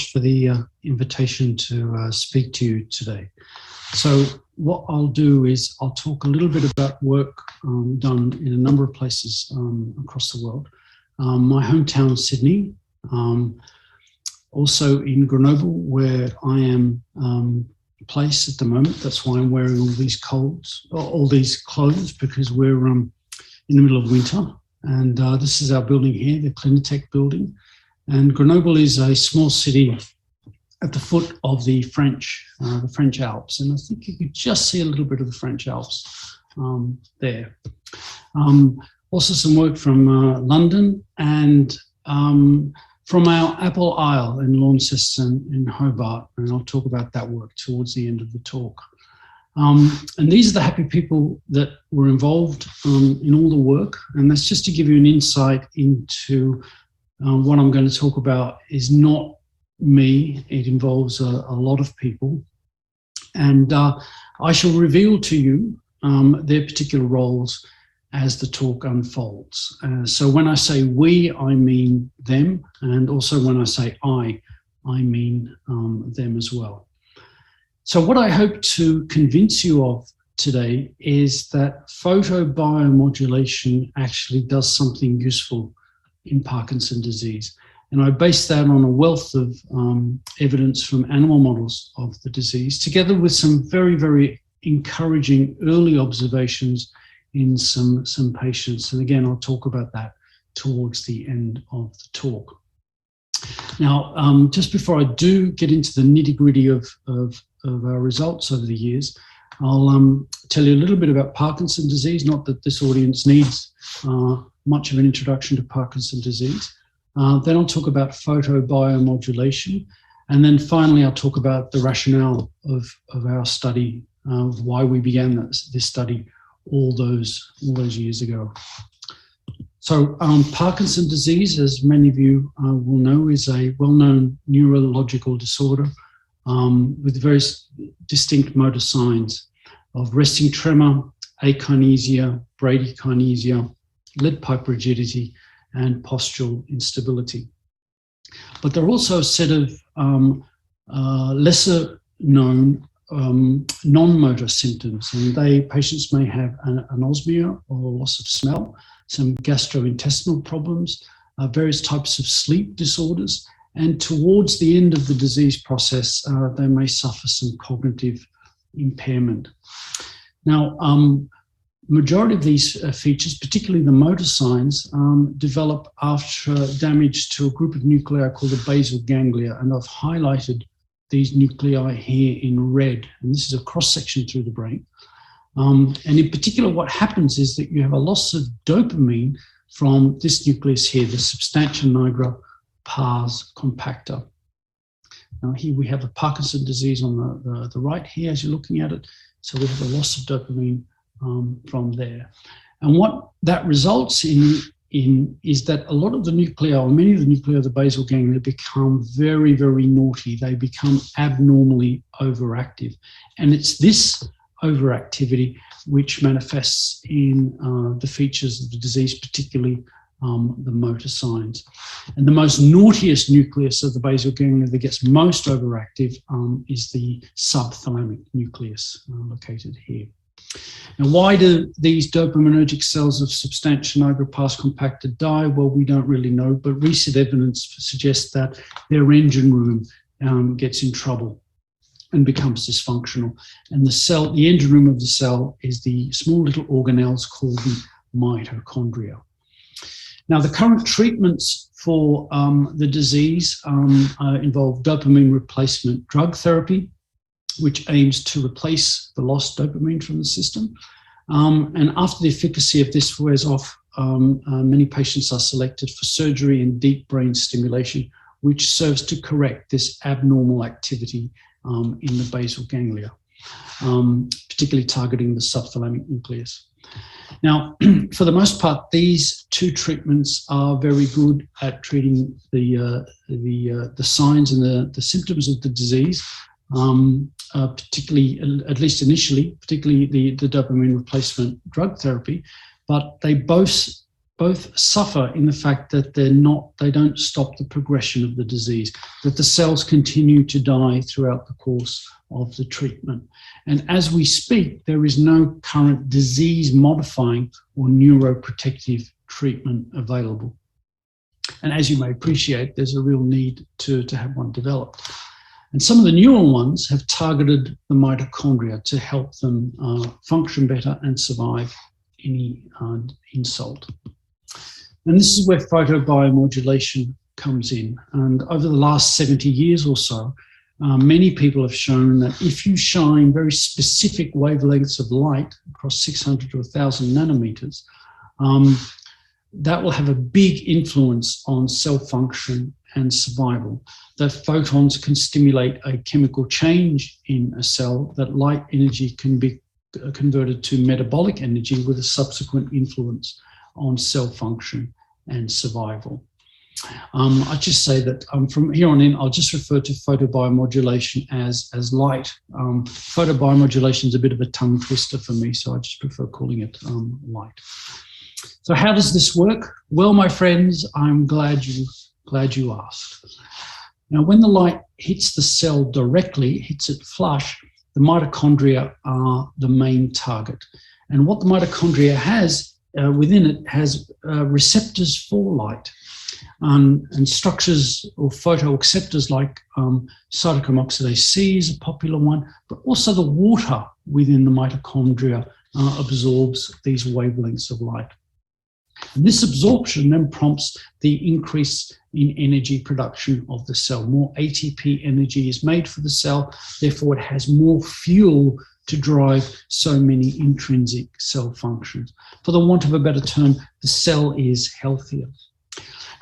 for the invitation to speak to you today. So what I'll do is I'll talk a little bit about work done in a number of places across the world. My hometown, Sydney, also in Grenoble, where I am placed at the moment. That's why I'm wearing all these clothes, because we're in the middle of winter. And this is our building here, the Clinitech building. And Grenoble is a small city at the foot of the French Alps. And I think you could just see a little bit of the French Alps there. Also some work from London and from our Apple Isle in Launceston in Hobart. And I'll talk about that work towards the end of the talk. And these are the happy people that were involved in all the work. And that's just to give you an insight into what I'm going to talk about is not me. It involves a lot of people. And I shall reveal to you their particular roles as the talk unfolds. So when I say we, I mean them. And also when I say I mean them as well. So what I hope to convince you of today is that photobiomodulation actually does something useful in Parkinson's disease. And I base that on a wealth of evidence from animal models of the disease, together with some very, very encouraging early observations in some patients. And again, I'll talk about that towards the end of the talk. Now, just before I do get into the nitty-gritty of our results over the years, I'll tell you a little bit about Parkinson's disease, not that this audience needs much of an introduction to Parkinson's disease. Then I'll talk about photobiomodulation. And then finally, I'll talk about the rationale of our study, of why we began this study all those years ago. So Parkinson's disease, as many of you will know, is a well-known neurological disorder with very distinct motor signs of resting tremor, akinesia, bradykinesia, lead pipe rigidity, and postural instability. But there are also a set of lesser known non-motor symptoms, and patients may have anosmia or loss of smell, some gastrointestinal problems, various types of sleep disorders, and towards the end of the disease process, they may suffer some cognitive impairment. Now, majority of these features, particularly the motor signs, develop after damage to a group of nuclei called the basal ganglia, and I've highlighted these nuclei here in red, and this is a cross-section through the brain. And in particular, what happens is that you have a loss of dopamine from this nucleus here, the substantia nigra pars compacta. Now here we have the Parkinson's disease on the right here as you're looking at it. So we have a loss of dopamine from there. And what that results in is that a lot of the nuclei, or many of the nuclei of the basal ganglia, become very, very naughty. They become abnormally overactive. And it's this overactivity which manifests in the features of the disease, particularly the motor signs. And the most naughtiest nucleus of the basal ganglia that gets most overactive is the subthalamic nucleus located here. Now, why do these dopaminergic cells of substantia nigra pars compacta die? Well, we don't really know, but recent evidence suggests that their engine room gets in trouble and becomes dysfunctional. And the engine room of the cell is the small little organelles called the mitochondria. Now, the current treatments for the disease involve dopamine replacement drug therapy, which aims to replace the lost dopamine from the system. And after the efficacy of this wears off, many patients are selected for surgery and deep brain stimulation, which serves to correct this abnormal activity in the basal ganglia, particularly targeting the subthalamic nucleus. Now, for the most part, these two treatments are very good at treating the signs and the symptoms of the disease, particularly, at least initially, particularly the dopamine replacement drug therapy, but they both both suffer in the fact that they don't stop the progression of the disease, that the cells continue to die throughout the course of the treatment. And as we speak, there is no current disease-modifying or neuroprotective treatment available. And as you may appreciate, there's a real need to have one developed. And some of the newer ones have targeted the mitochondria to help them function better and survive any insult. And this is where photobiomodulation comes in. And over the last 70 years or so, many people have shown that if you shine very specific wavelengths of light across 600 to 1,000 nanometers, that will have a big influence on cell function and survival. That photons can stimulate a chemical change in a cell, that light energy can be converted to metabolic energy with a subsequent influence on cell function and survival. I just say that from here on in, I'll just refer to photobiomodulation as light. Photobiomodulation is a bit of a tongue twister for me, so I just prefer calling it light. So how does this work? Well, my friends, I'm glad you asked. Now, when the light hits the cell directly, hits it flush, the mitochondria are the main target. And what the mitochondria has within it has receptors for light, and structures or photoacceptors like cytochrome oxidase C is a popular one, but also the water within the mitochondria absorbs these wavelengths of light. And this absorption then prompts the increase in energy production of the cell. More ATP energy is made for the cell, therefore it has more fuel to drive so many intrinsic cell functions. For the want of a better term, the cell is healthier.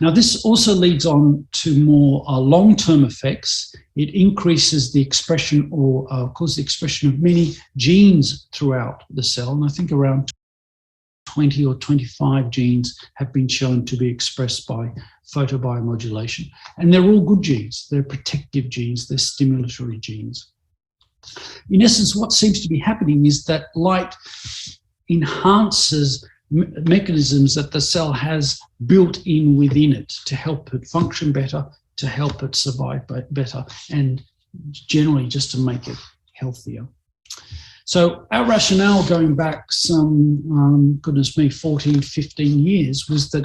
Now, this also leads on to more long-term effects. It increases the expression or causes the expression of many genes throughout the cell, and I think around 20 or 25 genes have been shown to be expressed by photobiomodulation. And they're all good genes. They're protective genes. They're stimulatory genes. In essence, what seems to be happening is that light enhances mechanisms that the cell has built in within it to help it function better, to help it survive better, and generally just to make it healthier. So our rationale going back some, goodness me, 14, 15 years was that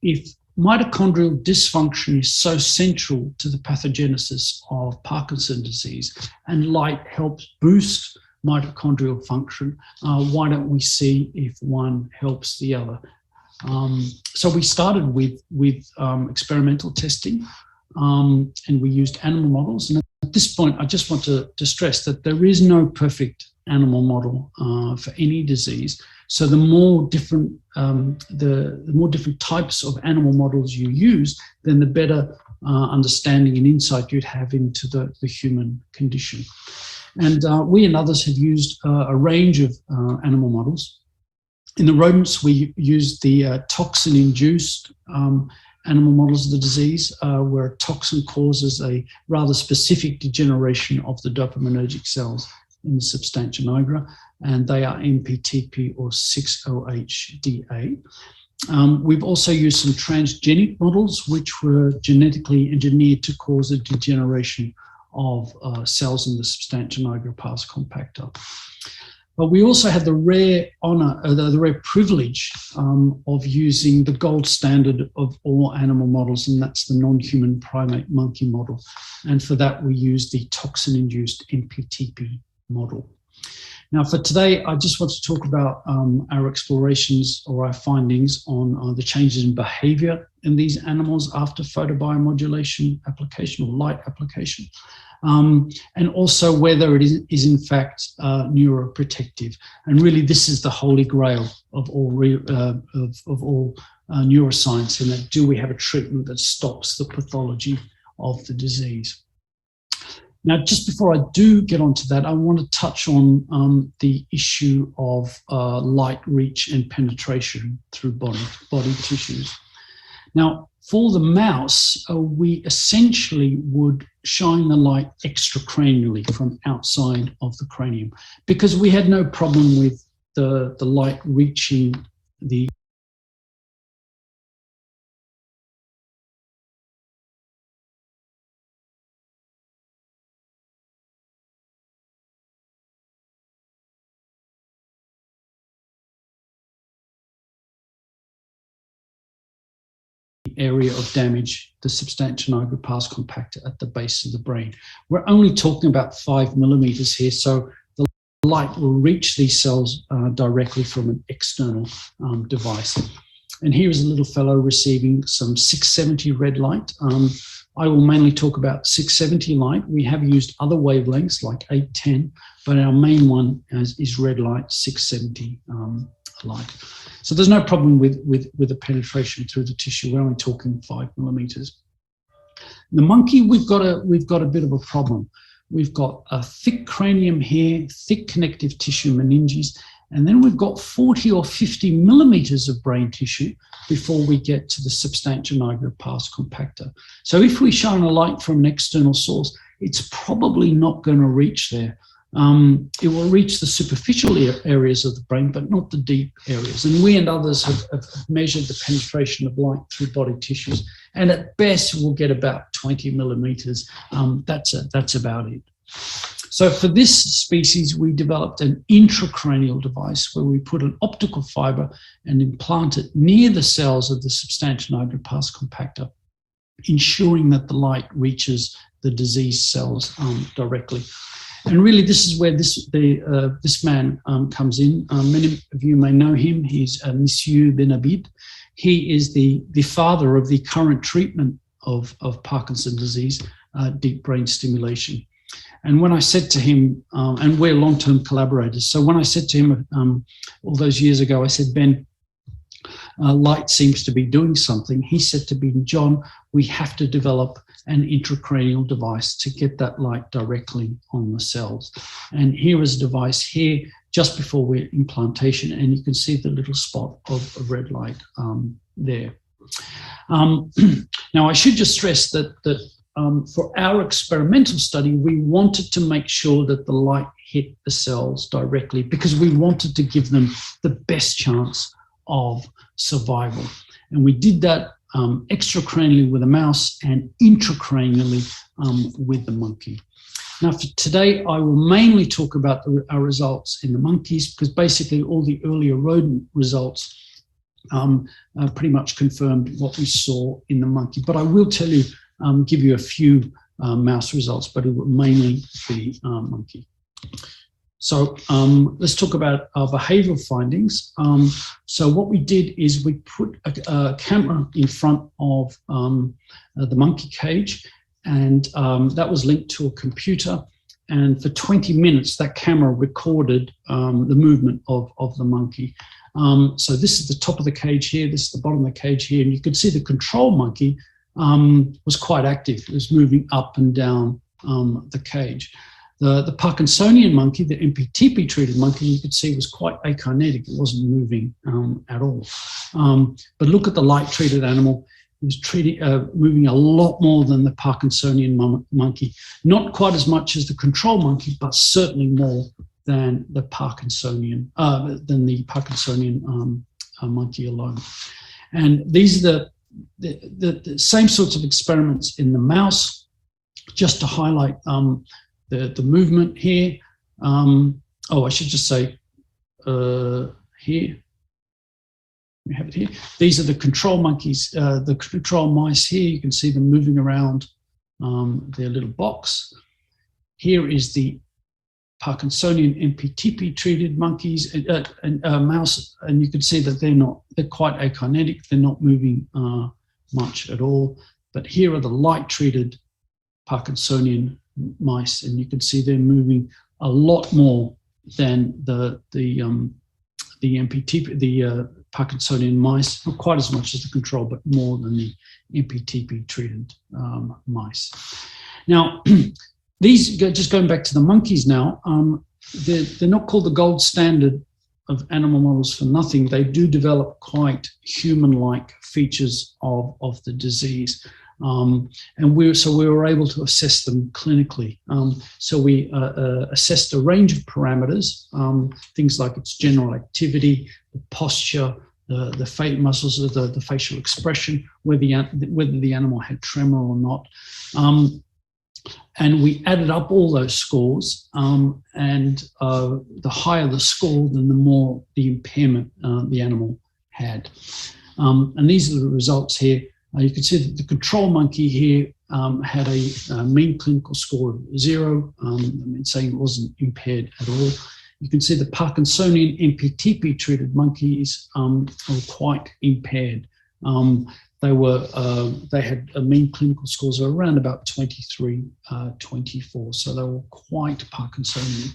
if mitochondrial dysfunction is so central to the pathogenesis of Parkinson's disease and light helps boost mitochondrial function, why don't we see if one helps the other? So we started with experimental testing, and we used animal models. And at this point, I just want to stress that there is no perfect animal model for any disease. So the more different types of animal models you use, then the better understanding and insight you'd have into the human condition. And we and others have used a range of animal models. In the rodents, we used the toxin-induced animal models of the disease, where a toxin causes a rather specific degeneration of the dopaminergic cells in the substantia nigra, and they are MPTP or 6-OHDA. We've also used some transgenic models, which were genetically engineered to cause a degeneration of cells in the substantia nigra pars compacta. But we also had the rare honor, the rare privilege of using the gold standard of all animal models, and that's the non-human primate monkey model. And for that, we used the toxin-induced MPTP model. Now, for today, I just want to talk about our explorations or our findings on the changes in behavior in these animals after photobiomodulation application or light application. And also whether it is in fact neuroprotective. And really, this is the holy grail of all neuroscience, in that do we have a treatment that stops the pathology of the disease? Now, just before I do get onto that, I want to touch on the issue of light reach and penetration through body tissues. Now, for the mouse, we essentially would shine the light extracranially from outside of the cranium, because we had no problem with the light reaching the area of damage, the substantia nigra pars compacta at the base of the brain. We're only talking about 5 millimeters here, so the light will reach these cells directly from an external device. And here is a little fellow receiving some 670 red light. I will mainly talk about 670 light. We have used other wavelengths like 810, but our main one is red light, 670 light. So there's no problem with the penetration through the tissue. We're only talking 5 millimeters. The monkey, we've got a bit of a problem. We've got a thick cranium here, thick connective tissue meninges, and then we've got 40 or 50 millimeters of brain tissue before we get to the substantia nigra pars compacta. So if we shine a light from an external source, it's probably not going to reach there. It will reach the superficial areas of the brain, but not the deep areas. And we and others have measured the penetration of light through body tissues, and at best we'll get about 20 millimeters. That's about it. So for this species, we developed an intracranial device where we put an optical fiber and implant it near the cells of the substantia nigra pars compacta, ensuring that the light reaches the diseased cells directly. And really, this is where this man comes in. Many of you may know him. He's Monsieur Benabid. He is the father of the current treatment of Parkinson's disease, deep brain stimulation. And when I said to him, and we're long-term collaborators, so when I said to him all those years ago, I said, Ben, light seems to be doing something. He said to me, John, we have to develop an intracranial device to get that light directly on the cells. And here is a device here just before we're implantation, and you can see the little spot of red light there. Now, I should just stress that for our experimental study, we wanted to make sure that the light hit the cells directly because we wanted to give them the best chance of survival. And we did that extracranially with a mouse and intracranially with the monkey. Now, for today, I will mainly talk about our results in the monkeys because basically all the earlier rodent results pretty much confirmed what we saw in the monkey. But I will tell you, give you a few mouse results, but it will mainly be monkey. So let's talk about our behavioral findings. So what we did is we put a camera in front of the monkey cage, and that was linked to a computer. And for 20 minutes, that camera recorded the movement of the monkey. So this is the top of the cage here, this is the bottom of the cage here, and you can see the control monkey was quite active. It was moving up and down the cage. The Parkinsonian monkey, the MPTP treated monkey, you could see was quite akinetic. It wasn't moving at all. But look at the light treated animal. It was moving a lot more than the Parkinsonian monkey. Not quite as much as the control monkey, but certainly more than the Parkinsonian monkey alone. And these are the same sorts of experiments in the mouse, just to highlight the movement here. I should just say here, we have it here. These are the control monkeys, the control mice here. You can see them moving around their little box. Here is the Parkinsonian MPTP treated monkeys and mouse, and you can see that they're quite akinetic. They're not moving much at all. But here are the light treated Parkinsonian mice, and you can see they're moving a lot more than the MPTP, the Parkinsonian mice, not quite as much as the control, but more than the MPTP treated mice. Now, these, just going back to the monkeys now, they're not called the gold standard of animal models for nothing. They do develop quite human-like features of the disease. And we were able to assess them clinically. So we assessed a range of parameters, things like its general activity, the posture, the face muscles, the facial expression, whether the animal had tremor or not. And we added up all those scores, and the higher the score, then the more the impairment the animal had. And these are the results here. You can see that the control monkey here had a mean clinical score of 0, saying it wasn't impaired at all. You can see the Parkinsonian MPTP treated monkeys were quite impaired. They had a mean clinical scores of around about 23, 24, so they were quite Parkinsonian.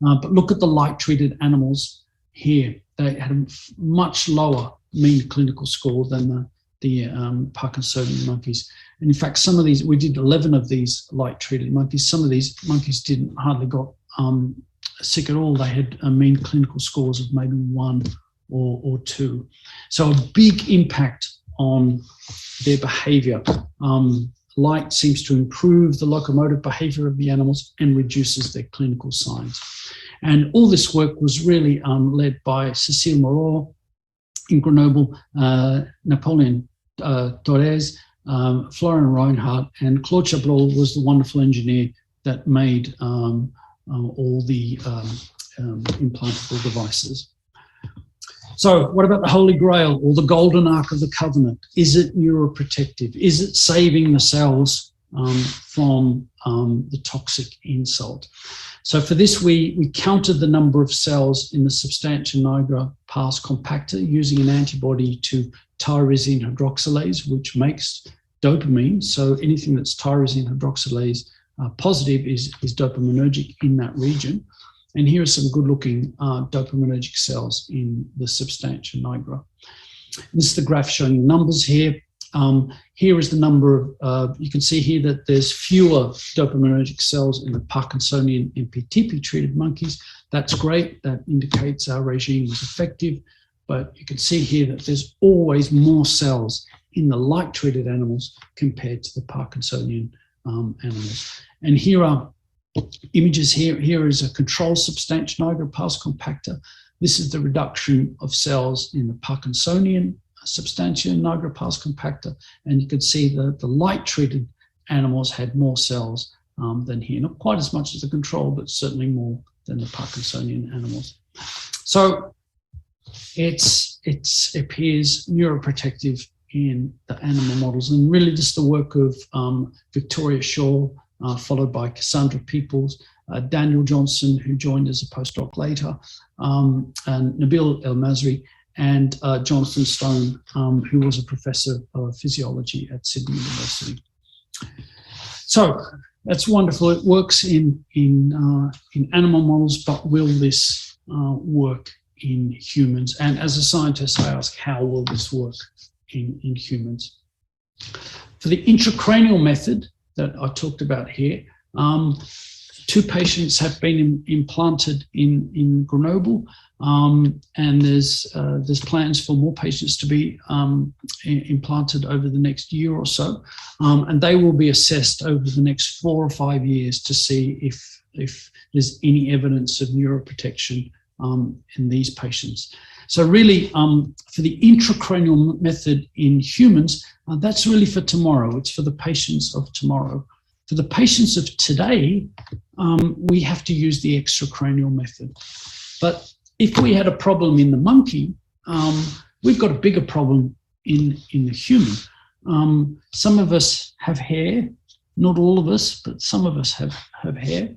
But look at the light-treated animals here. They had a much lower mean clinical score than the Parkinsonian monkeys. And in fact, some of these, we did 11 of these light-treated monkeys. Some of these monkeys hardly got sick at all. They had mean clinical scores of maybe 1 or 2. So a big impact on their behavior. Light seems to improve the locomotive behavior of the animals and reduces their clinical signs. And all this work was really led by Cécile Moreau in Grenoble, Napoleon Torres, Florian Reinhardt, and Claude Chabrol was the wonderful engineer that made all the implantable devices. So what about the Holy Grail or the Golden Ark of the Covenant? Is it neuroprotective? Is it saving the cells from the toxic insult? So for this, we counted the number of cells in the substantia nigra pars compacta using an antibody to tyrosine hydroxylase, which makes dopamine. So anything that's tyrosine hydroxylase positive is dopaminergic in that region. And here are some good-looking dopaminergic cells in the substantia nigra. This is the graph showing numbers here. Here is the number of, you can see here that there's fewer dopaminergic cells in the Parkinsonian MPTP treated monkeys. That's great. That indicates our regime is effective. But you can see here that there's always more cells in the light-treated animals compared to the Parkinsonian animals. And here are images here. Here is a control substantia nigra pars compacta. This is the reduction of cells in the Parkinsonian substantia nigra pars compacta. And you can see that the light-treated animals had more cells than here. Not quite as much as the control, but certainly more than the Parkinsonian animals. So it appears neuroprotective in the animal models. And really just the work of Victoria Shaw, followed by Cassandra Peoples, Daniel Johnson, who joined as a postdoc later, and Nabil El-Masri, and Jonathan Stone, who was a professor of physiology at Sydney University. So that's wonderful. It works in animal models, but will this work in humans? And as a scientist, I ask, how will this work in humans? For the intracranial method that I talked about here, 2 patients have been implanted in Grenoble, and there's plans for more patients to be implanted over the next year or so, and they will be assessed over the next 4 or 5 years to see if there's any evidence of neuroprotection in these patients. So really, for the intracranial method in humans, that's really for tomorrow. It's for the patients of tomorrow. For the patients of today, we have to use the extracranial method. But if we had a problem in the monkey, we've got a bigger problem in the human. Some of us have hair, not all of us, but some of us have hair.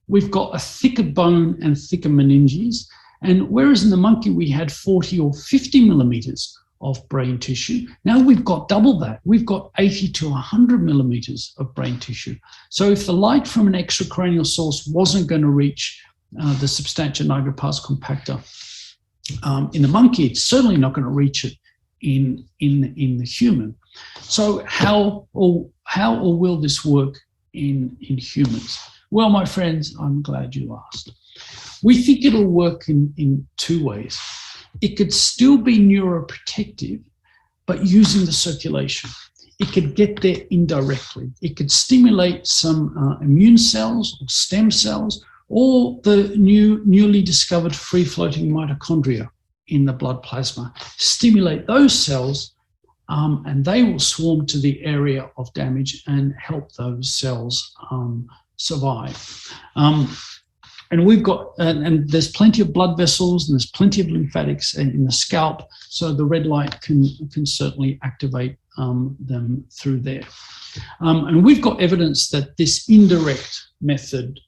We've got a thicker bone and thicker meninges. And whereas in the monkey we had 40 or 50 millimeters of brain tissue, now we've got double that. We've got 80 to 100 millimeters of brain tissue. So if the light from an extracranial source wasn't going to reach the substantia nigra pars compacta in the monkey, it's certainly not going to reach it in the human. So how or will this work in humans? Well, my friends, I'm glad you asked. We think it'll work in 2 ways. It could still be neuroprotective, but using the circulation. It could get there indirectly. It could stimulate some immune cells or stem cells, or the newly discovered free-floating mitochondria in the blood plasma. Stimulate those cells, and they will swarm to the area of damage and help those cells survive. And we've got, and there's plenty of blood vessels and there's plenty of lymphatics in the scalp, so the red light can certainly activate them through there. And we've got evidence that this indirect method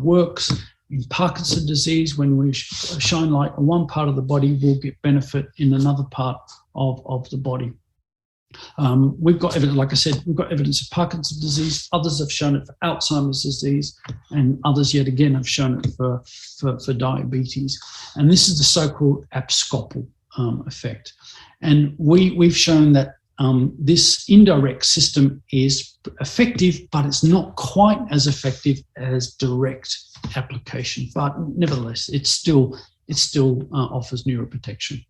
works in Parkinson's disease. When we shine light on one part of the body, we'll get benefit in another part of the body. We've got evidence, like I said, we've got evidence of Parkinson's disease. Others have shown it for Alzheimer's disease, and others yet again have shown it for diabetes. And this is the so-called abscopal effect. And we've shown that this indirect system is effective, but it's not quite as effective as direct application. But nevertheless, it still offers neuroprotection.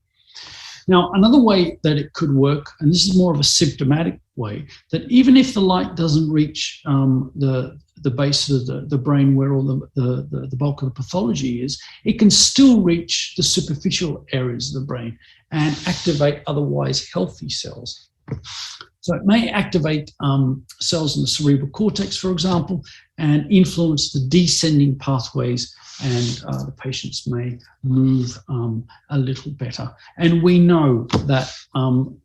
Now, another way that it could work, and this is more of a symptomatic way, that even if the light doesn't reach the base of the brain where all the bulk of the pathology is, it can still reach the superficial areas of the brain and activate otherwise healthy cells. So it may activate cells in the cerebral cortex, for example, and influence the descending pathways, and the patients may move a little better. And we know that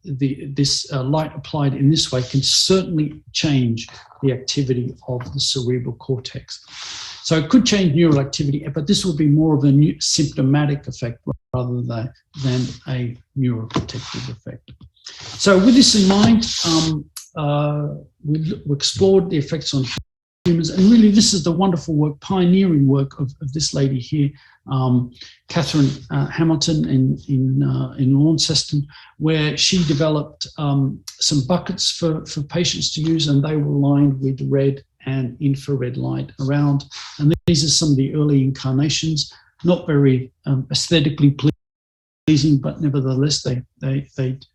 this light applied in this way can certainly change the activity of the cerebral cortex. So it could change neural activity, but this will be more of a symptomatic effect rather than a neuroprotective effect. So with this in mind, we've explored the effects on humans, and really this is the wonderful work, pioneering work of this lady here, Catherine Hamilton in Launceston, where she developed some buckets for patients to use, and they were lined with red and infrared light around. And these are some of the early incarnations, not very aesthetically pleasing, but nevertheless they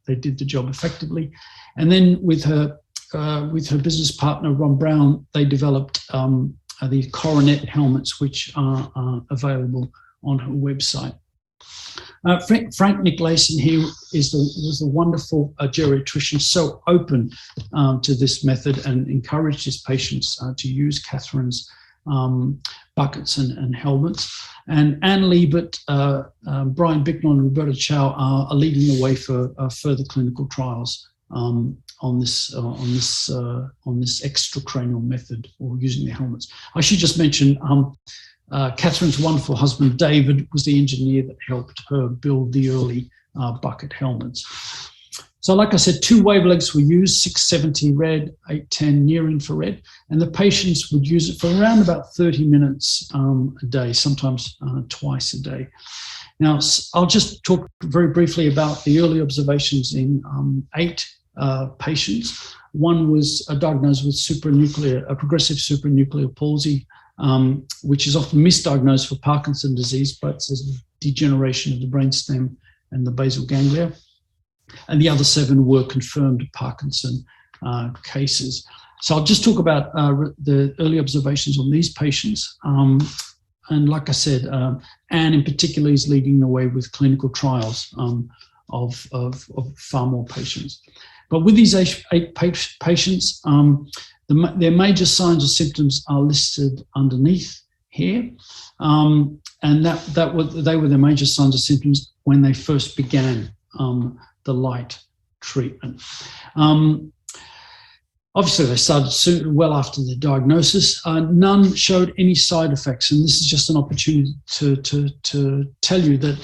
did the job effectively. And then with her business partner Ron Brown, they developed the coronet helmets, which are available on her website. Frank Nicolason here was the wonderful geriatrician, so open to this method and encouraged his patients to use Catherine's buckets and helmets. And Anne Liebert, Brian Bicknell and Roberta Chow are leading the way for further clinical trials on this extracranial method, or using the helmets. I should just mention Catherine's wonderful husband David was the engineer that helped her build the early bucket helmets. So like I said, 2 wavelengths were used, 670 red, 810 near infrared, and the patients would use it for around about 30 minutes a day, sometimes twice a day. Now, I'll just talk very briefly about the early observations in 8 patients. One was diagnosed with progressive supranuclear palsy, which is often misdiagnosed for Parkinson's disease, but it's a degeneration of the brainstem and the basal ganglia. And the other 7 were confirmed Parkinson cases. So I'll just talk about the early observations on these patients. And like I said, Anne in particular is leading the way with clinical trials of far more patients. But with these 8 patients, their major signs or symptoms are listed underneath here. And they were their major signs or symptoms when they first began the light treatment. Obviously, they started soon, well after the diagnosis. None showed any side effects, and this is just an opportunity to tell you that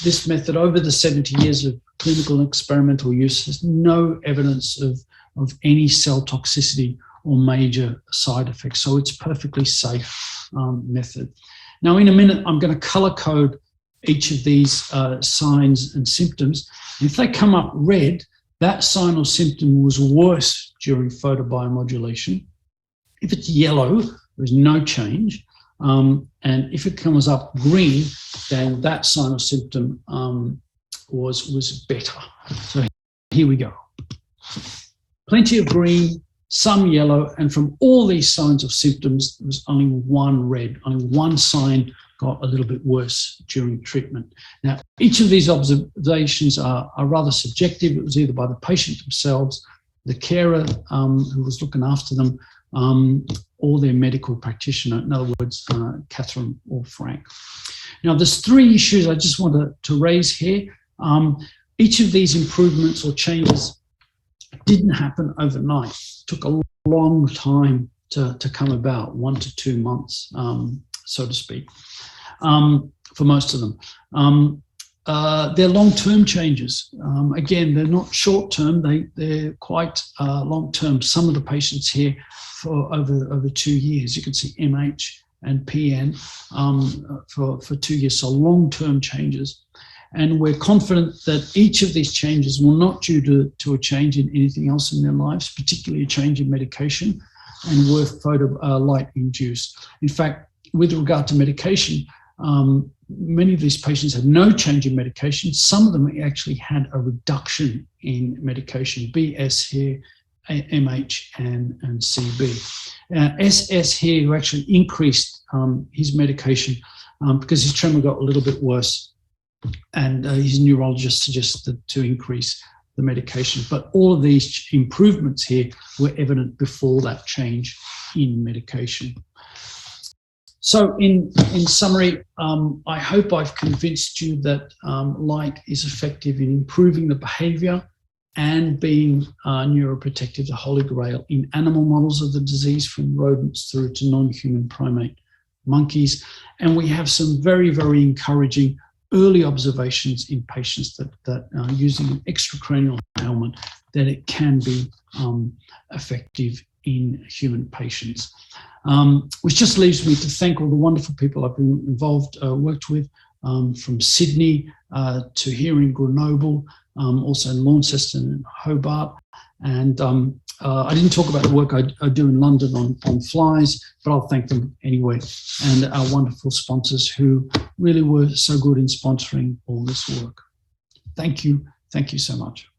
this method, over the 70 years of clinical and experimental use, has no evidence of any cell toxicity or major side effects. So it's a perfectly safe method. Now, in a minute, I'm going to color code each of these signs and symptoms. And if they come up red, that sign or symptom was worse during photobiomodulation. If it's yellow, there's no change. And if it comes up green, then that sign or symptom was better. So here we go. Plenty of green, some yellow, and from all these signs of symptoms, there was only one red, only one sign got a little bit worse during treatment. Now, each of these observations are rather subjective. It was either by the patient themselves, the carer who was looking after them, or their medical practitioner, in other words, Catherine or Frank. Now, there's 3 issues I just want to raise here. Each of these improvements or changes Didn't happen overnight. Took a long time to come about, 1 to 2 months, so to speak, for most of them. They're long-term changes. Again, they're not short-term, they're quite long-term. Some of the patients here for over 2 years, you can see MH and PN for 2 years, so long-term changes. And we're confident that each of these changes will not due to a change in anything else in their lives, particularly a change in medication, and were light induced. In fact, with regard to medication, many of these patients had no change in medication. Some of them actually had a reduction in medication, BS here, MH and CB. SS here, who actually increased his medication because his tremor got a little bit worse, and his neurologist suggested to increase the medication. But all of these improvements here were evident before that change in medication. So in summary, I hope I've convinced you that light is effective in improving the behavior and being neuroprotective, the holy grail, in animal models of the disease, from rodents through to non-human primate monkeys. And we have some very, very encouraging early observations in patients that are using an extracranial helmet, that it can be effective in human patients. Which just leaves me to thank all the wonderful people I've been involved, worked with, from Sydney to here in Grenoble, also in Launceston and Hobart. And I didn't talk about the work I do in London on flies, but I'll thank them anyway. And our wonderful sponsors who really were so good in sponsoring all this work. Thank you. Thank you so much.